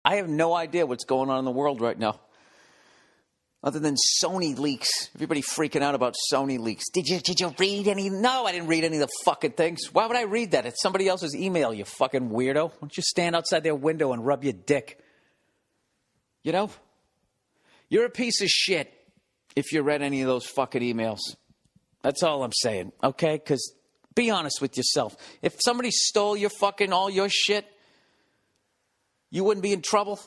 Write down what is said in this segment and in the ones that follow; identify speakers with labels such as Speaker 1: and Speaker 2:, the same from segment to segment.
Speaker 1: I have no idea what's going on in the world right now. Other than Sony leaks. Everybody freaking out about Sony leaks. Did you read any? No, I didn't read any of the fucking things. Why would I read that? It's somebody else's email, you fucking weirdo. Why don't you stand outside their window and rub your dick? You know? You're a piece of shit if you read any of those fucking emails. That's all I'm saying, okay? Because be honest with yourself. If somebody stole your fucking, all your shit, you wouldn't be in trouble?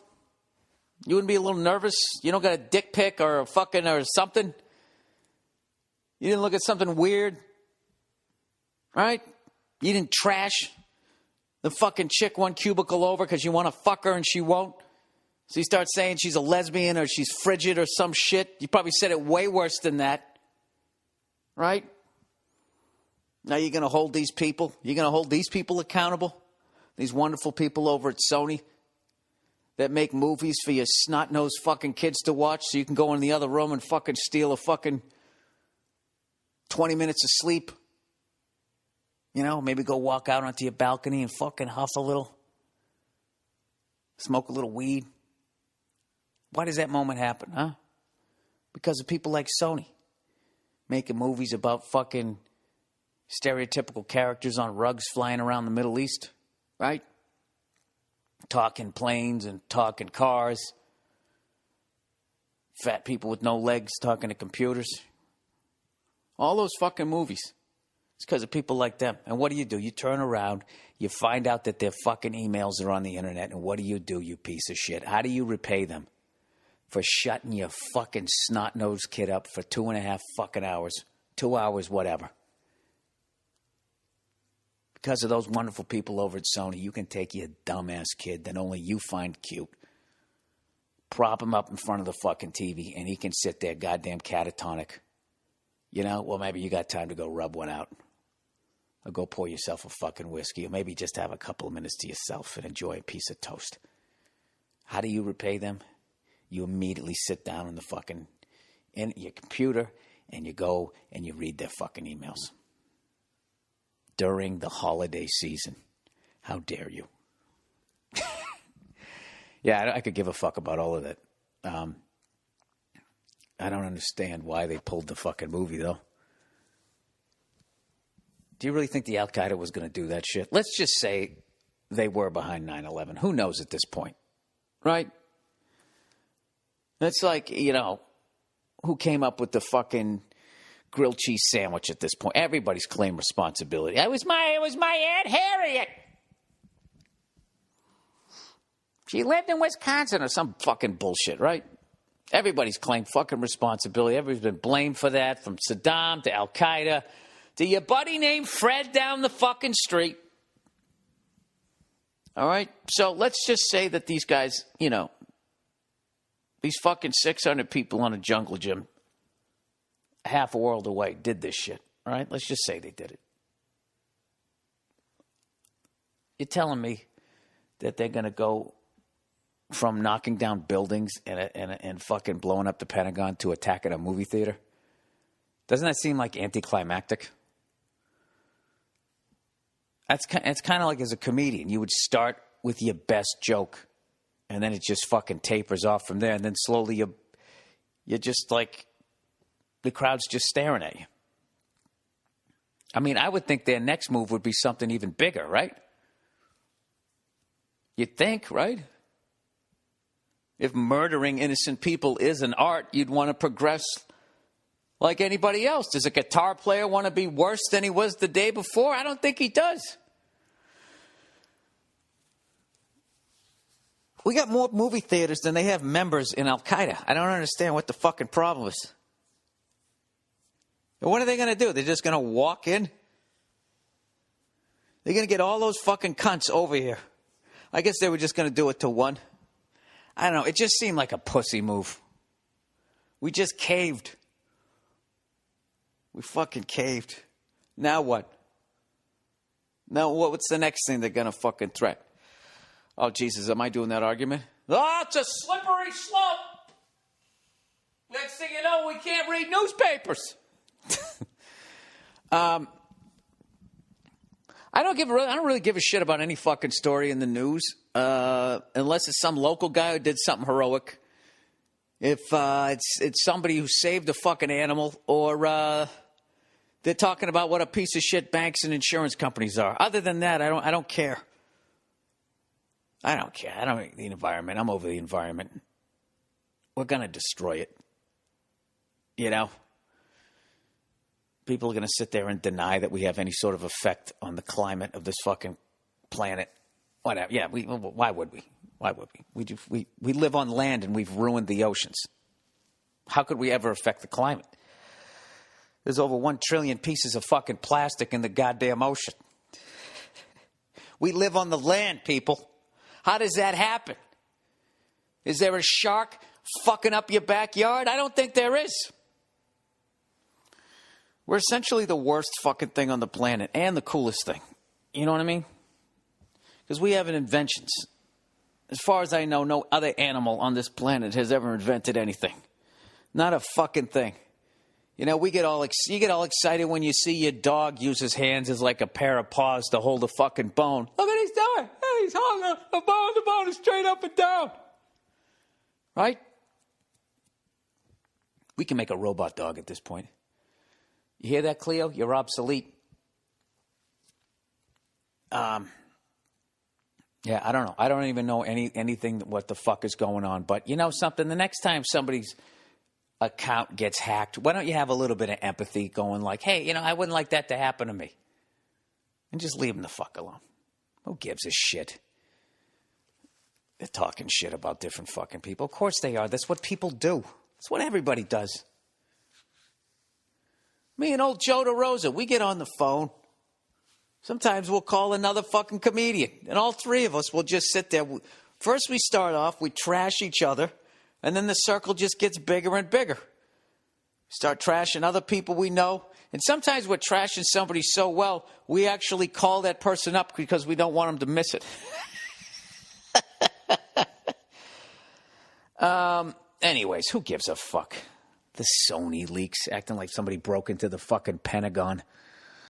Speaker 1: You wouldn't be a little nervous? You don't got a dick pic or a fucking or something? You didn't look at something weird? Right? You didn't trash the fucking chick one cubicle over because you want to fuck her and she won't? So you start saying she's a lesbian or she's frigid or some shit. You probably said it way worse than that. Right? Now you're going to hold these people? You're going to hold these people accountable? These wonderful people over at Sony that make movies for your snot-nosed fucking kids to watch so you can go in the other room and fucking steal a fucking 20 minutes of sleep. You know, maybe go walk out onto your balcony and fucking huff a little. Smoke a little weed. Why does that moment happen, huh? Because of people like Sony making movies about fucking stereotypical characters on rugs flying around the Middle East, right? Talking planes and talking cars. Fat people with no legs talking to computers. All those fucking movies. It's because of people like them. And what do? You turn around, you find out that their fucking emails are on the internet, and what do, you piece of shit? How do you repay them for shutting your fucking snot-nosed kid up for 2.5 fucking hours? 2 hours, whatever. Because of those wonderful people over at Sony, you can take your dumbass kid that only you find cute, prop him up in front of the fucking TV, and he can sit there goddamn catatonic. You know, well, maybe you got time to go rub one out. Or go pour yourself a fucking whiskey. Or maybe just have a couple of minutes to yourself and enjoy a piece of toast. How do you repay them? You immediately sit down in the fucking, in your computer, and you go and you read their fucking emails. During the holiday season. How dare you? Yeah, I could give a fuck about all of that. I don't understand why they pulled the fucking movie, though. Do you really think the Al-Qaeda was going to do that shit? Let's just say they were behind 9/11. Who knows at this point? Right? That's like, you know, who came up with the fucking grilled cheese sandwich at this point? Everybody's claimed responsibility. It was my Aunt Harriet. She lived in Wisconsin or some fucking bullshit, right? Everybody's claimed fucking responsibility. Everybody's been blamed for that, from Saddam to Al-Qaeda to your buddy named Fred down the fucking street. All right? So let's just say that these guys, you know, these fucking 600 people on a jungle gym half a world away did this shit. All right? Let's just say they did it. You're telling me that they're going to go from knocking down buildings and fucking blowing up the Pentagon to attacking a movie theater? Doesn't that seem like anticlimactic? It's kind of like as a comedian. You would start with your best joke, and then it just fucking tapers off from there, and then slowly you're just like, the crowd's just staring at you. I mean, I would think their next move would be something even bigger, right? You'd think, right? If murdering innocent people is an art, you'd want to progress like anybody else. Does a guitar player want to be worse than he was the day before? I don't think he does. We got more movie theaters than they have members in Al-Qaeda. I don't understand what the fucking problem is. What are they going to do? They're just going to walk in? They're going to get all those fucking cunts over here. I guess they were just going to do it to one. I don't know. It just seemed like a pussy move. We just caved. We fucking caved. Now what? Now what's the next thing they're going to fucking threat? Oh, Jesus, am I doing that argument? Oh, it's a slippery slope. Next thing you know, we can't read newspapers. I don't really give a shit about any fucking story in the news unless it's some local guy who did something heroic. If it's somebody who saved a fucking animal, or they're talking about what a piece of shit banks and insurance companies are. Other than that, I don't care. I don't care. I don't the environment. I'm over the environment. We're gonna destroy it. You know? People are gonna sit there and deny that we have any sort of effect on the climate of this fucking planet. Whatever. Yeah, why would we? Why would we? We live on land and we've ruined the oceans. How could we ever affect the climate? There's over 1 trillion pieces of fucking plastic in the goddamn ocean. We live on the land, people. How does that happen? Is there a shark fucking up your backyard? I don't think there is. We're essentially the worst fucking thing on the planet and the coolest thing. You know what I mean? Because we have inventions. As far as I know, no other animal on this planet has ever invented anything. Not a fucking thing. You know, you get all excited when you see your dog use his hands as like a pair of paws to hold a fucking bone. Look what he's doing. Hey, he's holding a bone. The bone is straight up and down. Right? We can make a robot dog at this point. You hear that, Cleo? You're obsolete. Yeah, I don't know. I don't even know anything what the fuck is going on. But you know something? The next time somebody's account gets hacked, why don't you have a little bit of empathy going like, hey, you know, I wouldn't like that to happen to me. And just leave them the fuck alone. Who gives a shit? They're talking shit about different fucking people. Of course they are. That's what people do. That's what everybody does. Me and old Joe DeRosa, we get on the phone. Sometimes we'll call another fucking comedian. And all three of us will just sit there. First we start off, we trash each other. And then the circle just gets bigger and bigger. Start trashing other people we know. And sometimes we're trashing somebody so well, we actually call that person up because we don't want them to miss it. Anyways, who gives a fuck? The Sony leaks, acting like somebody broke into the fucking Pentagon.